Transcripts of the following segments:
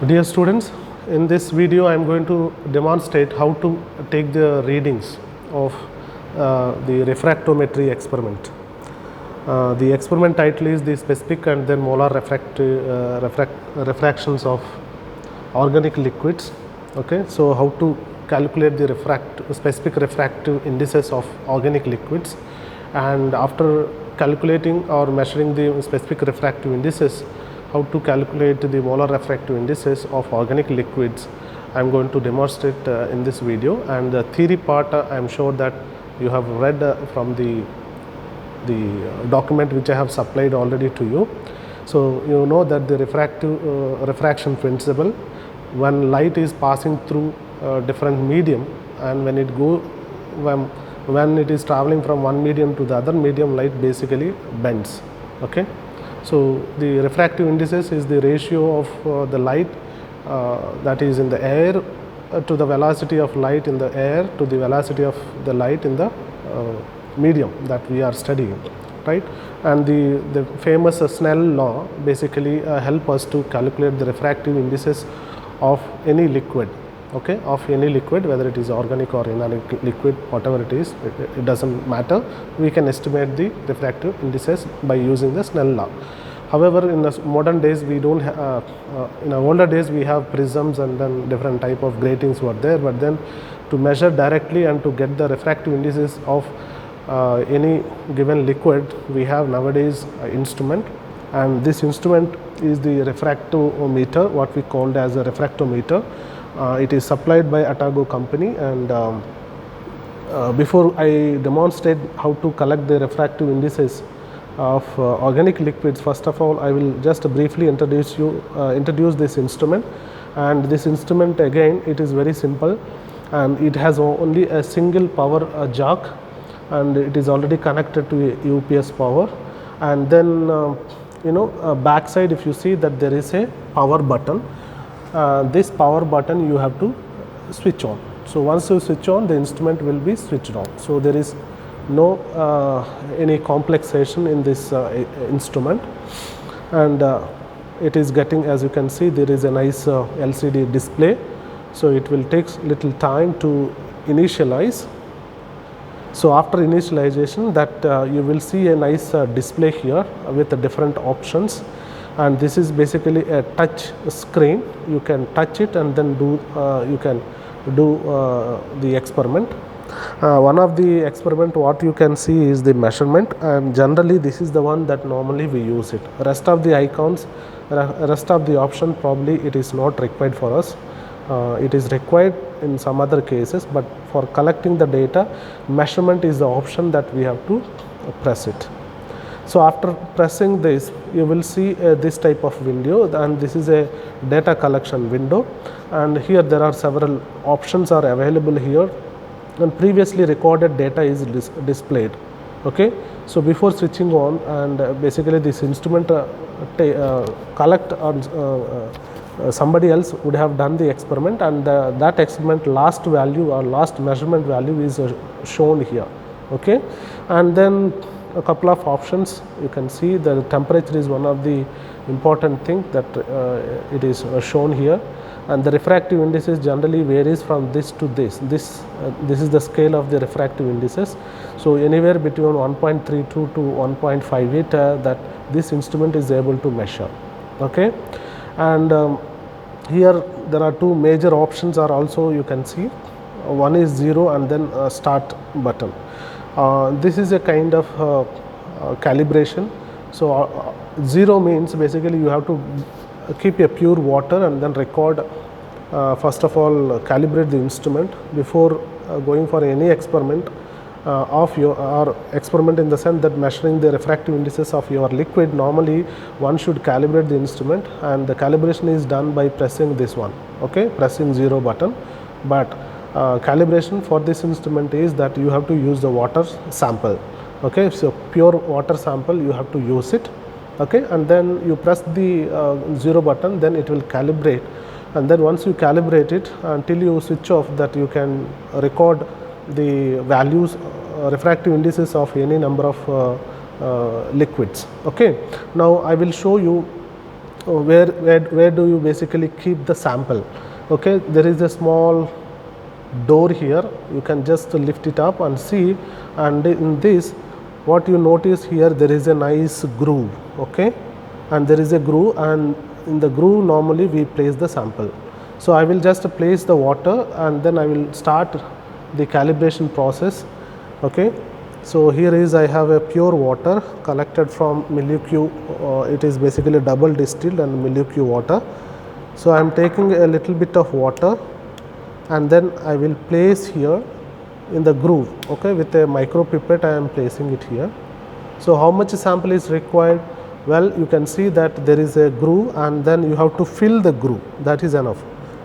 Dear students, in this video I am going to demonstrate how to take the readings of the refractometry experiment. The experiment title is the specific and then molar refractions of organic liquids. Okay, so how to calculate the specific refractive indices of organic liquids, and after calculating or measuring the specific refractive indices, how to calculate the molar refractive indices of organic liquids. I am going to demonstrate in this video, and the theory part I am sure that you have read from the document which I have supplied already to you. So you know that the refraction principle, when light is passing through different medium, and when it is traveling from one medium to the other medium, light basically bends. Okay. So the refractive indices is the ratio of the light that is in the air to the velocity of light in the air to the velocity of the light in the medium that we are studying, right? And the famous Snell law basically help us to calculate the refractive indices of any liquid. Okay, of any liquid, whether it is organic or inorganic liquid, whatever it is, it doesn't matter. We can estimate the refractive indices by using the Snell law. However, in the modern days we don't in our older days we have prisms and then different type of gratings were there, but then to measure directly and to get the refractive indices of any given liquid, we have nowadays instrument, and this instrument is the refractometer, what we called as a refractometer. It is supplied by Atago company, and before I demonstrate how to collect the refractive indices of organic liquids, first of all I will just briefly introduce this instrument. And this instrument, again, it is very simple, and it has only a single power jack, and it is already connected to a UPS power. And then back side, if you see that there is a power button. This power button you have to switch on. So once you switch on, the instrument will be switched on. So there is no any complexation in this instrument, and it is getting, as you can see, there is a nice LCD display. So it will take little time to initialize. So after initialization, that you will see a nice display here with the different options. And this is basically a touch screen. You can touch it and then you can do the experiment. One of the experiment what you can see is the measurement, and generally this is the one that normally we use it. Rest of the icons, rest of the option, probably it is not required for us. It is required in some other cases, but for collecting the data, measurement is the option that we have to press it. So after pressing this, you will see this type of window, and this is a data collection window, and here there are several options are available here, and previously recorded data is displayed. Okay, so before switching on, and basically this instrument collect on somebody else would have done the experiment, and that experiment last value or last measurement value is shown here. Okay, and then a couple of options you can see. The temperature is one of the important thing that it is shown here, and the refractive indices generally varies from this to this. This is the scale of the refractive indices. So anywhere between 1.32 to 1.58 that this instrument is able to measure. Okay, and here there are two major options are also you can see. One is 0 and then start button. This is a kind of calibration. So 0 means basically you have to keep a pure water and then record, first of all calibrate the instrument before going for any experiment of your experiment, in the sense that measuring the refractive indices of your liquid. Normally one should calibrate the instrument, and the calibration is done by pressing this one. Okay, pressing 0 button. But calibration for this instrument is that you have to use the water sample. Okay, so pure water sample you have to use it. Okay, and then you press the 0 button, then it will calibrate, and then once you calibrate it until you switch off, that you can record the values, refractive indices of any number of liquids. Okay, now I will show you where do you basically keep the sample. Okay, there is a small door here, you can just lift it up and see, and in this what you notice here, there is a nice groove. Okay, and there is a groove, and in the groove normally we place the sample. So I will just place the water and then I will start the calibration process. Okay, so here is, I have a pure water collected from Milicu. It is basically double distilled and Milicu water. So I am taking a little bit of water and then I will place here in the groove. Okay, with a micro pipette I am placing it here. So how much sample is required? Well, you can see that there is a groove and then you have to fill the groove, that is enough.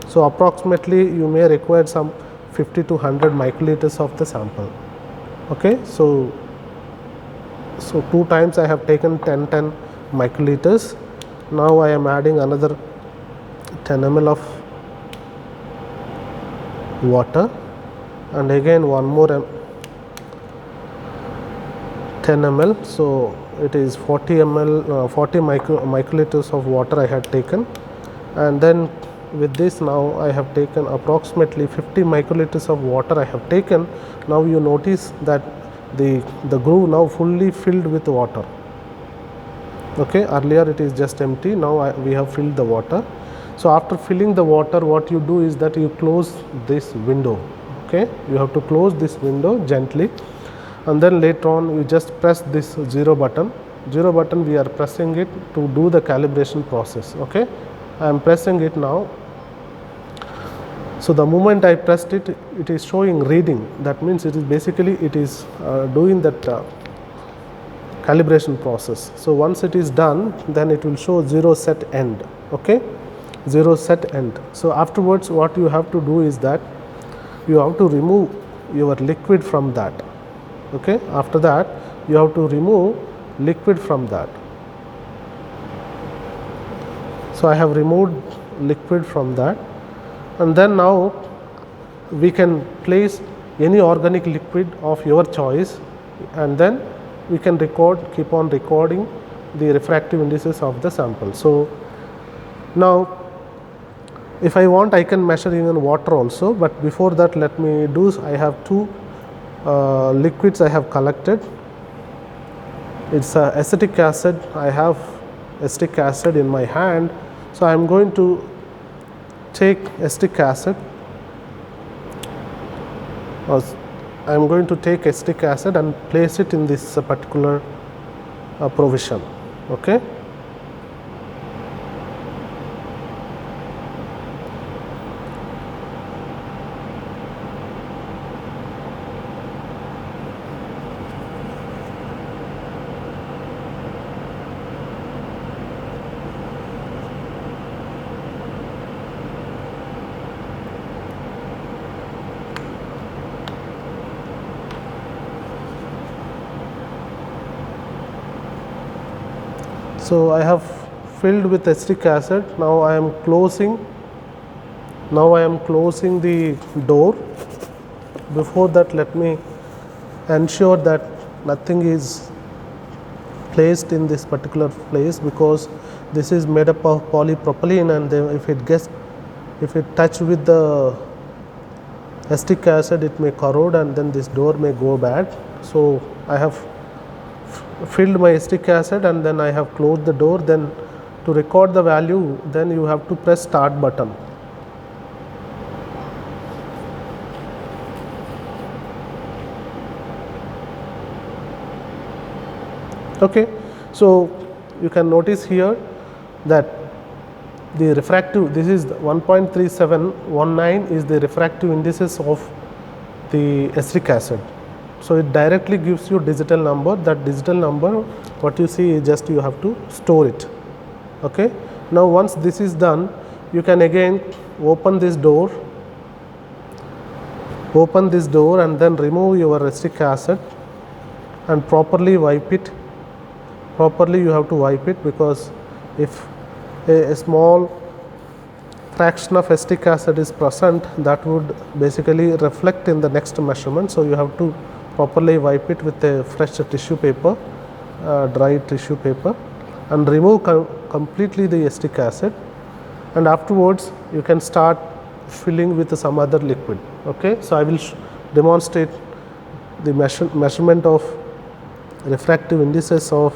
So approximately you may require some 50 to 100 microliters of the sample. Okay, so 2 times I have taken 10 microliters. Now I am adding another 10 ml of water, and again one more 10 ml. So it is 40 ml, 40 microliters of water I had taken, and then with this now I have taken approximately 50 microliters of water I have taken. Now you notice that the groove now fully filled with water. Okay, earlier it is just empty, now we have filled the water. So after filling the water, what you do is that you close this window. Okay, you have to close this window gently, and then later on you just press this 0 button. 0 button, we are pressing it to do the calibration process. Okay, I am pressing it now. So the moment I pressed it, it is showing reading. That means it is basically doing that calibration process. So once it is done, then it will show 0 set end. Okay, 0 set end. So afterwards what you have to do is that you have to remove your liquid from that. Okay, after that you have to remove liquid from that. So I have removed liquid from that, and then now we can place any organic liquid of your choice, and then we can keep on recording the refractive indices of the sample. So now if I want, I can measure even water also, but before that let me do, I have 2 liquids I have collected. It's acetic acid. I have acetic acid in my hand, so I am going to take acetic acid. I am going to take acetic acid and place it in this particular provision. Okay. So I have filled with acetic acid. Now I am closing. Now I am closing the door. Before that, let me ensure that nothing is placed in this particular place, because this is made up of polypropylene, and then if it touch with the acetic acid, it may corrode and then this door may go bad. So I have filled my acetic acid and then I have closed the door. Then to record the value, then you have to press start button. Okay, so you can notice here that the refractive, this is 1.3719 is the refractive indices of the acetic acid. So it directly gives you digital number. That digital number, what you see is just you have to store it. Okay. Now once this is done, you can again open this door and then remove your acetic acid and properly wipe it. Properly you have to wipe it, because if a small fraction of acetic acid is present, that would basically reflect in the next measurement. So you have to properly wipe it with a fresh tissue paper, dry tissue paper, and remove completely the acetic acid, and afterwards you can start filling with some other liquid. Okay, so I will demonstrate the measurement of refractive indices of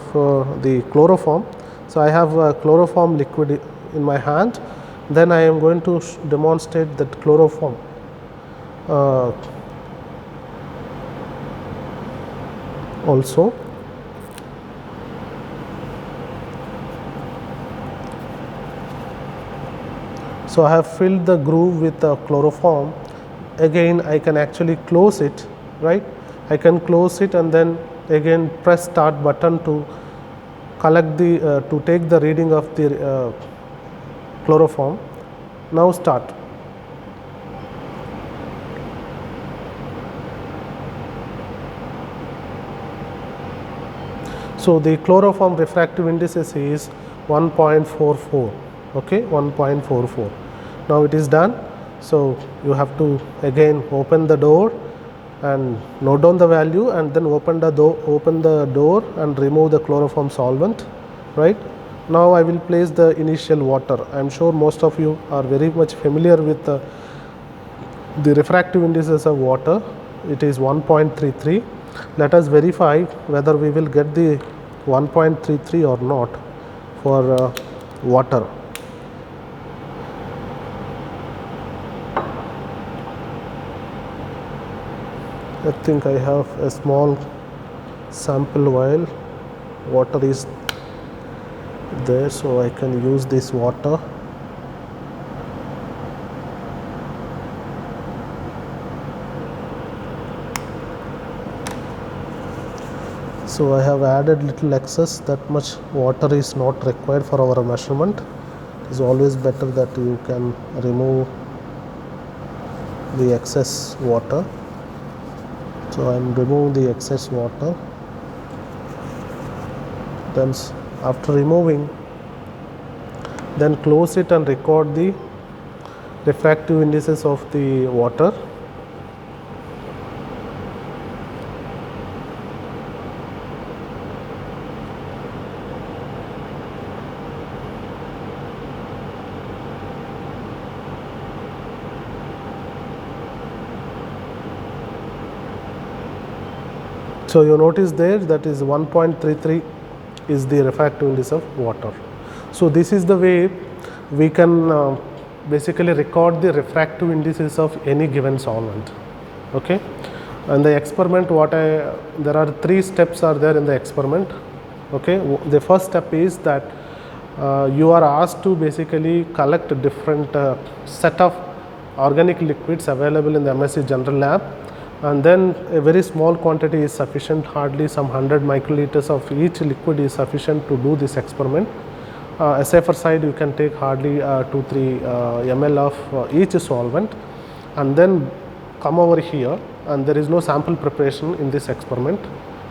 the chloroform. So I have a chloroform liquid in my hand, then I am going to demonstrate that chloroform also. So I have filled the groove with the chloroform. Again I can actually close it, right? I can close it and then again press start button to collect the to take the reading of the chloroform. Now start. So the chloroform refractive indices is 1.44. Okay, 1.44. Now it is done. So you have to again open the door and note down the value, and then open the door and remove the chloroform solvent, right? Now I will place the initial water. I am sure most of you are very much familiar with the refractive indices of water. It is 1.33. Let us verify whether we will get the 1.33 or not for water. I think I have a small sample vial. Water is there, so I can use this water. So I have added little excess. That much water is not required for our measurement. It is always better that you can remove the excess water. So I am removing the excess water. Then after removing, then close it and record the refractive indices of the water. So you notice there that is 1.33 is the refractive index of water. So this is the way we can basically record the refractive indices of any given solvent. Okay, and the experiment there are 3 steps are there in the experiment. Okay, the first step is that you are asked to basically collect a different set of organic liquids available in the MSc General Lab, and then a very small quantity is sufficient, hardly some 100 microliters of each liquid is sufficient to do this experiment. A safer side, you can take hardly 2-3 ml of each solvent, and then come over here, and there is no sample preparation in this experiment.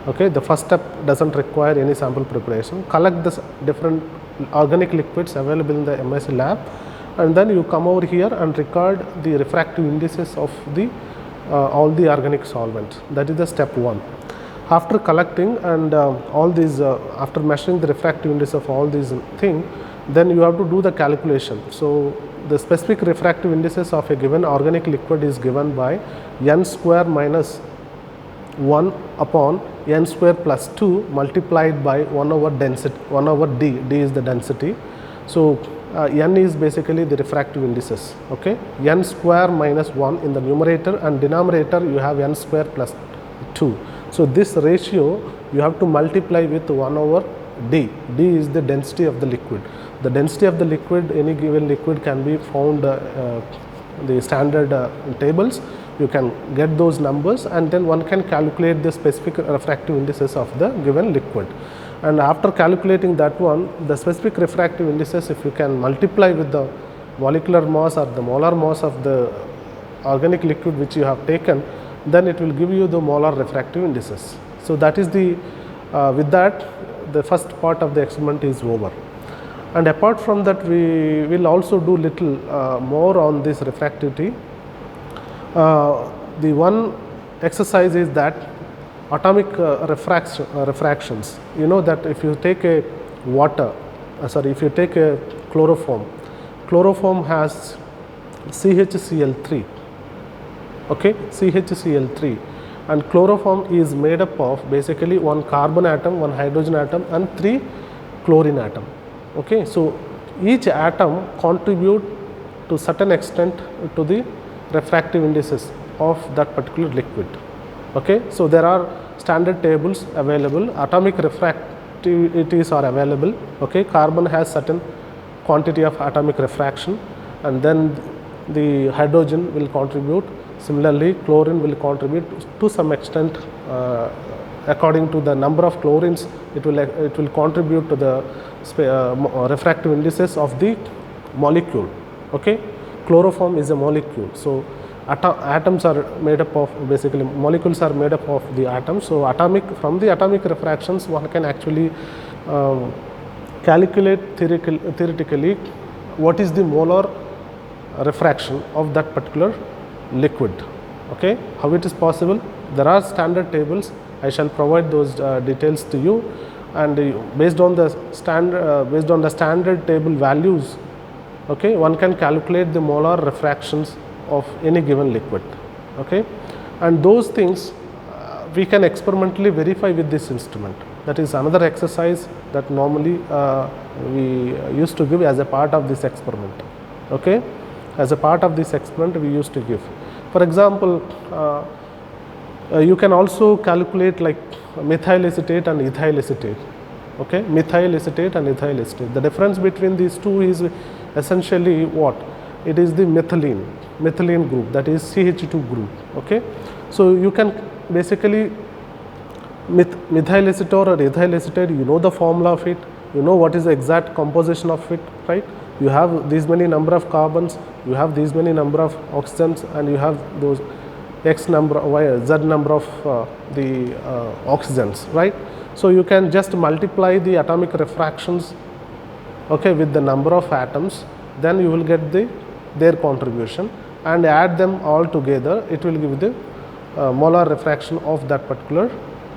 Okay, the first step doesn't require any sample preparation. Collect the different organic liquids available in the MSc lab, and then you come over here and record the refractive indices of the all the organic solvents. That is the step 1. After collecting and all these, after measuring the refractive index of all these things, then you have to do the calculation. So the specific refractive indices of a given organic liquid is given by n square minus 1 upon n square plus 2 multiplied by 1 over density, 1 over d. D is the density. So n is basically the refractive indices. Okay, n square minus 1 in the numerator, and denominator you have n square plus 2. So this ratio you have to multiply with 1 over d. D is the density of the liquid. The density of the liquid, any given liquid, can be found the standard tables. You can get those numbers, and then one can calculate the specific refractive indices of the given liquid. And after calculating that one, the specific refractive indices, if you can multiply with the molecular mass or the molar mass of the organic liquid which you have taken, then it will give you the molar refractive indices. So that is the with that the first part of the experiment is over. And apart from that, we will also do little more on this refractivity. The one exercise is that atomic refractions. You know that if you take a water sorry, if you take a chloroform, chloroform has CHCl3, okay, CHCl3, and chloroform is made up of basically one carbon atom, one hydrogen atom, and 3 chlorine atom. Okay, so each atom contribute to certain extent to the refractive indices of that particular liquid. Okay, so there are standard tables available, atomic refractivities are available. Okay, carbon has certain quantity of atomic refraction, and then the hydrogen will contribute. Similarly, chlorine will contribute to some extent. According to the number of chlorines, it will contribute to the refractive indices of the molecule. Okay, chloroform is a molecule, so atoms are made up of, basically molecules are made up of the atoms. So from the atomic refractions one can actually calculate theoretically what is the molar refraction of that particular liquid. Okay, how it is possible? There are standard tables. I shall provide those details to you, and based on the standard table values, okay, one can calculate the molar refractions of any given liquid. Okay, and those things we can experimentally verify with this instrument. That is another exercise that normally we used to give as a part of this experiment. Okay, as a part of this experiment we used to give. For example, you can also calculate like methyl acetate and ethyl acetate. Okay, methyl acetate and ethyl acetate. The difference between these two is essentially what? It is the methylene group, that is CH2 group. Okay, so you can basically methyl acetate or ethyl acetate, you know the formula of it, you know what is the exact composition of it, right? You have these many number of carbons, you have these many number of oxygens, and you have those X number, Y, Z number of the oxygens, right? So you can just multiply the atomic refractions, okay, with the number of atoms, then you will get their contribution, and add them all together. It will give the molar refraction of that particular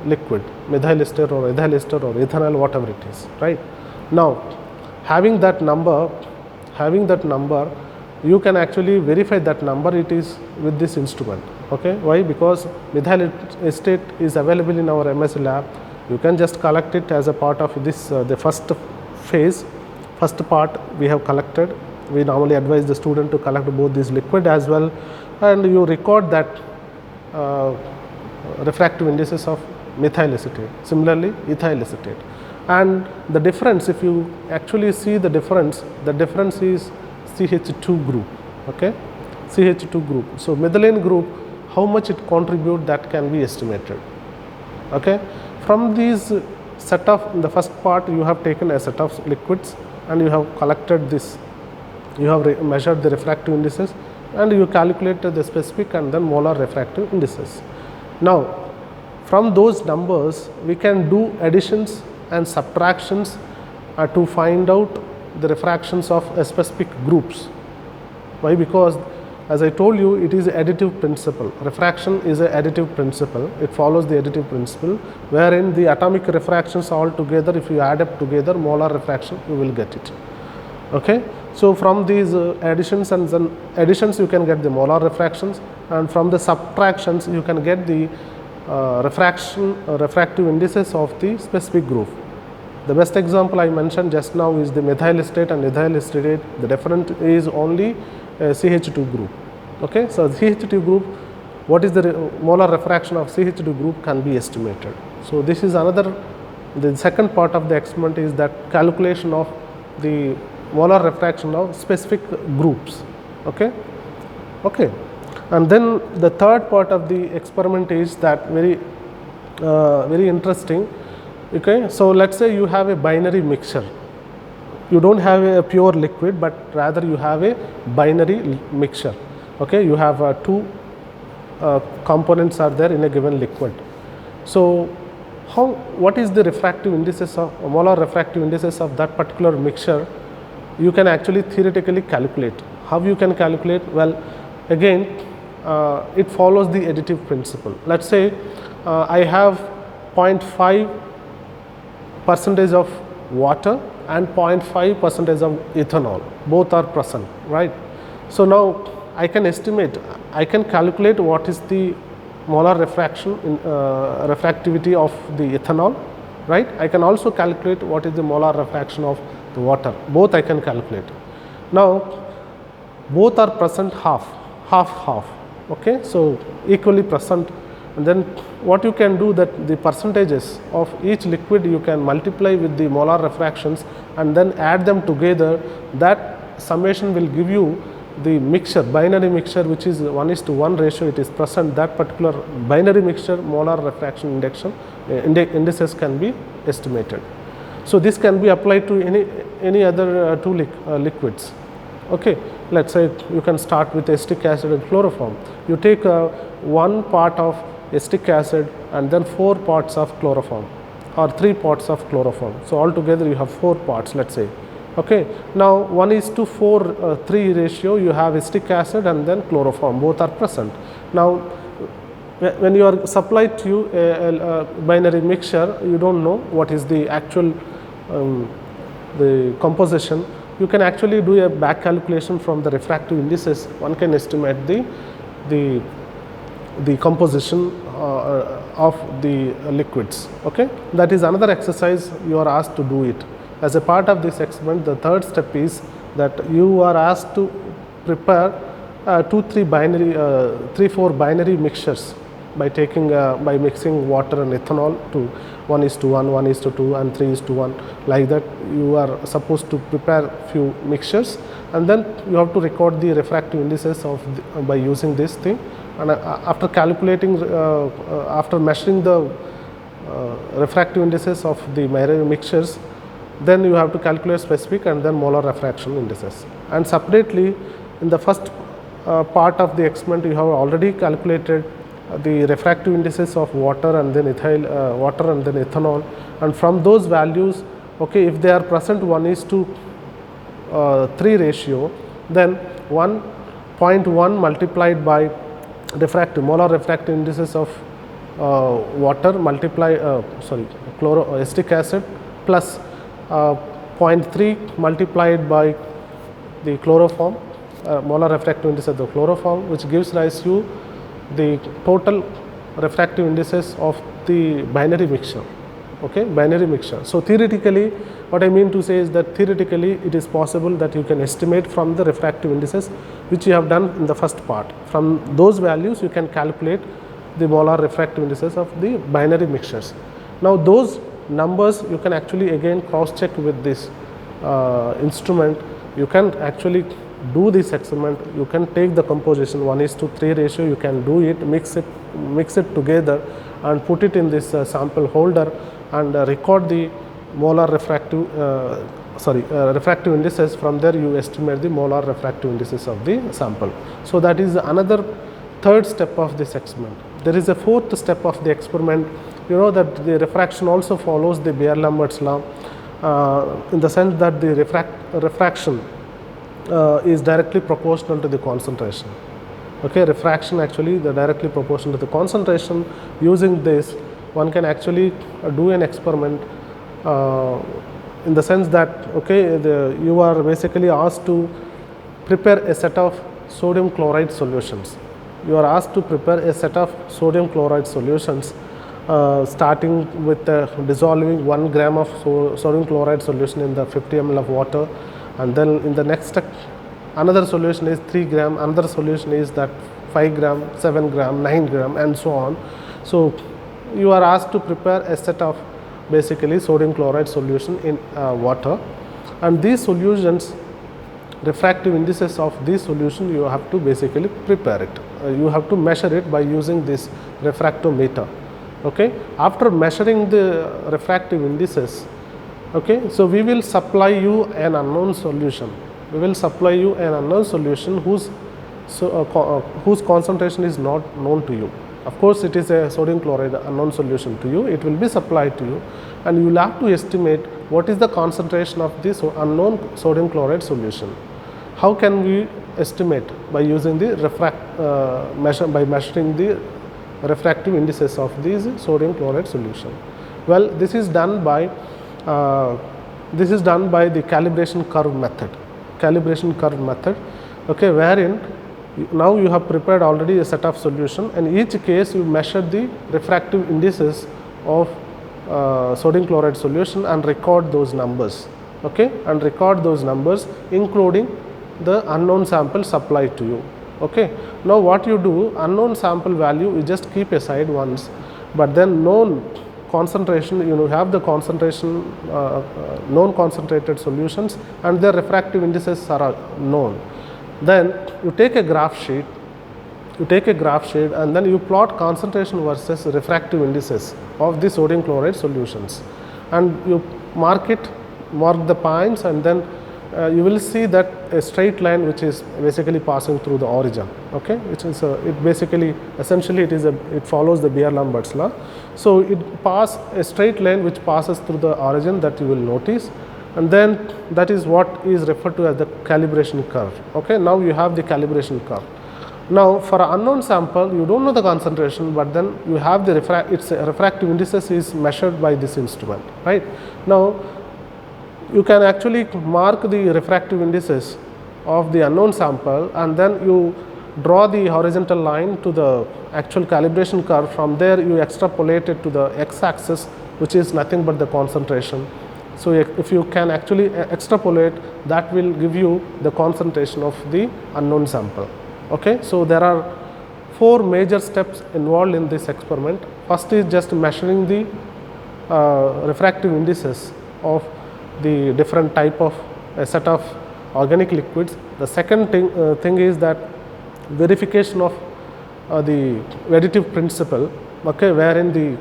liquid, methyl ester or ethyl ester or ethanol, whatever it is, right? Now, having that number, you can actually verify that number. It is with this instrument. Okay, why? Because methyl acetate is available in our MSc lab. You can just collect it as a part of this the first phase, first part we have collected. We normally advise the student to collect both this liquid as well, and you record that refractive indices of methyl acetate, similarly ethyl acetate. And the difference, if you actually see the difference is CH2 group. Okay, CH2 group. So methylene group, how much it contribute, that can be estimated. Okay, from these set of, in the first part you have taken a set of liquids and you have collected this, you have measured the refractive indices and you calculated the specific and then molar refractive indices. Now from those numbers we can do additions and subtractions to find out the refractions of specific groups. Why? Because as I told you, it is an additive principle. Refraction is an additive principle. It follows the additive principle, wherein the atomic refractions all together, if you add up together, molar refraction, you will get it. Okay. So from these additions and then additions, you can get the molar refractions, and from the subtractions, you can get the refractive indices of the specific group. The best example I mentioned just now is the methyl acetate and ethyl acetate. The difference is only CH2 group. Okay, so CH2 group, what is the molar refraction of CH2 group can be estimated. So this is another, the second part of the experiment is that calculation of the molar refraction of specific groups. Okay, okay, and then the third part of the experiment is that very interesting. Okay, so let's say you have a binary mixture. You don't have a pure liquid, but rather you have a binary mixture. Okay, you have two components are there in a given liquid. So what is the refractive indices of molar refractive indices of that particular mixture? You can actually theoretically calculate. How you can calculate? Well, again, it follows the additive principle. Let's say I have 0.5% of water and 0.5% of ethanol, both are present, right. So now I can estimate, I can calculate what is the molar refraction in refractivity of the ethanol, right. I can also calculate what is the molar refraction of the water, both I can calculate. Now both are present half, okay. So equally present, and then what you can do, that the percentages of each liquid you can multiply with the molar refractions and then add them together. That summation will give you the mixture, binary mixture, which is 1:1 ratio, it is present. That particular binary mixture molar refraction indices can be estimated. So this can be applied to any other two liquids. Okay, let's say you can start with acetic acid and chloroform. You take one part of acetic acid and then 4 parts of chloroform, or 3 parts of chloroform. So altogether you have 4 parts, let's say. Okay, now 1:4:3 ratio, you have acetic acid and then chloroform, both are present. Now when you are supplied to you a binary mixture, you don't know what is the actual the composition. You can actually do a back calculation from the refractive indices. One can estimate the composition of the liquids. Okay, that is another exercise you are asked to do it. As a part of this experiment, the third step is that you are asked to prepare 3-4 binary mixtures by taking by mixing water and ethanol to 1:1, 1:2 and 3:1, like that. You are supposed to prepare few mixtures, and then you have to record the refractive indices of by using this thing. And after calculating, after measuring the refractive indices of the binary mixtures, then you have to calculate specific and then molar refraction indices. And separately, in the first part of the experiment, you have already calculated the refractive indices of water and then ethanol, and from those values, okay, if they are present 1:3 ratio, then 1.1 multiplied by molar refractive indices of water acetic acid plus 0.3 multiplied by the chloroform, molar refractive indices of the chloroform, which gives rise to the total refractive indices of the binary mixture. Okay, binary mixture. So theoretically, what I mean to say is that theoretically it is possible that you can estimate from the refractive indices, which you have done in the first part. From those values you can calculate the molar refractive indices of the binary mixtures. Now those numbers you can actually again cross check with this instrument. You can actually do this experiment. You can take the composition 1:3 ratio, you can do it, mix it together and put it in this sample holder and record the molar refractive indices. From there you estimate the molar refractive indices of the sample. So that is another third step of this experiment. There is a fourth step of the experiment. You know that the refraction also follows the Beer-Lambert's law, in the sense that the refraction is directly proportional to the concentration. Okay, refraction actually the directly proportional to the concentration. Using this, one can actually do an experiment in the sense that, okay, you are basically asked to prepare a set of sodium chloride solutions. You are asked to prepare a set of sodium chloride solutions, starting with dissolving 1 gram of sodium chloride solution in the 50 ml of water, and then in the next step another solution is 3 gram, another solution is that 5 gram, 7 gram, 9 gram and so on. So you are asked to prepare a set of basically sodium chloride solution in water, and these solutions, refractive indices of this solution, you have to basically prepare it. You have to measure it by using this refractometer. Okay, after measuring the refractive indices, okay, so we will supply you an unknown solution. We will supply you an unknown solution whose concentration is not known to you. Of course, it is a sodium chloride unknown solution to you. It will be supplied to you, and you will have to estimate what is the concentration of this unknown sodium chloride solution. How can we estimate? By using the measuring the refractive indices of these sodium chloride solution. Well, this is done by This is done by the calibration curve method. Calibration curve method, okay, wherein now you have prepared already a set of solution, and in each case you measure the refractive indices of sodium chloride solution and record those numbers, okay, and record those numbers including the unknown sample supplied to you, okay. Now what you do, unknown sample value you just keep aside once, but then known concentration, you have the concentration, known concentrated solutions and their refractive indices are known. Then you take a graph sheet, and then you plot concentration versus refractive indices of the sodium chloride solutions, and you mark the points, and then you will see that a straight line which is basically passing through the origin, okay, it follows the Beer-Lambert's law. So it pass a straight line which passes through the origin, that you will notice, and then that is what is referred to as the calibration curve, okay. Now you have the calibration curve. Now for an unknown sample, you don't know the concentration, but then you have the refractive indices is measured by this instrument, right. Now you can actually mark the refractive indices of the unknown sample, and then you draw the horizontal line to the actual calibration curve. From there you extrapolate it to the x-axis, which is nothing but the concentration. So if you can actually extrapolate, that will give you the concentration of the unknown sample, okay. So there are 4 major steps involved in this experiment. First is just measuring the refractive indices of the different type of a set of organic liquids. The second thing is that verification of the additive principle, okay, wherein the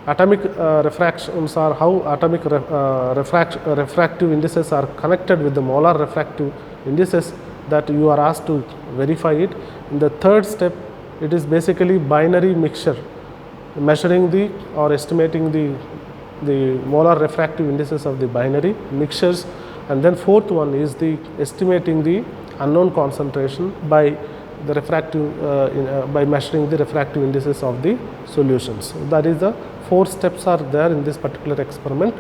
atomic refractions, or how atomic refractive indices are connected with the molar refractive indices, that you are asked to verify it. In the third step, it is basically binary mixture, measuring the or estimating the molar refractive indices of the binary mixtures. And then fourth one is the estimating the unknown concentration by the refractive by measuring the refractive indices of the solutions. So that is the 4 steps are there in this particular experiment,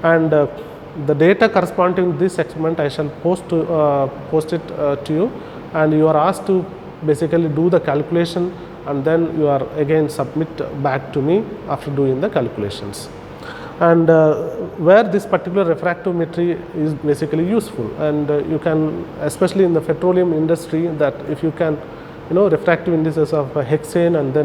and the data corresponding to this experiment I shall post it to you, and you are asked to basically do the calculation, and then you are again submit back to me after doing the calculations. And where this particular refractometry is basically useful, and you can, especially in the petroleum industry, that if you can refractive indices of hexane and then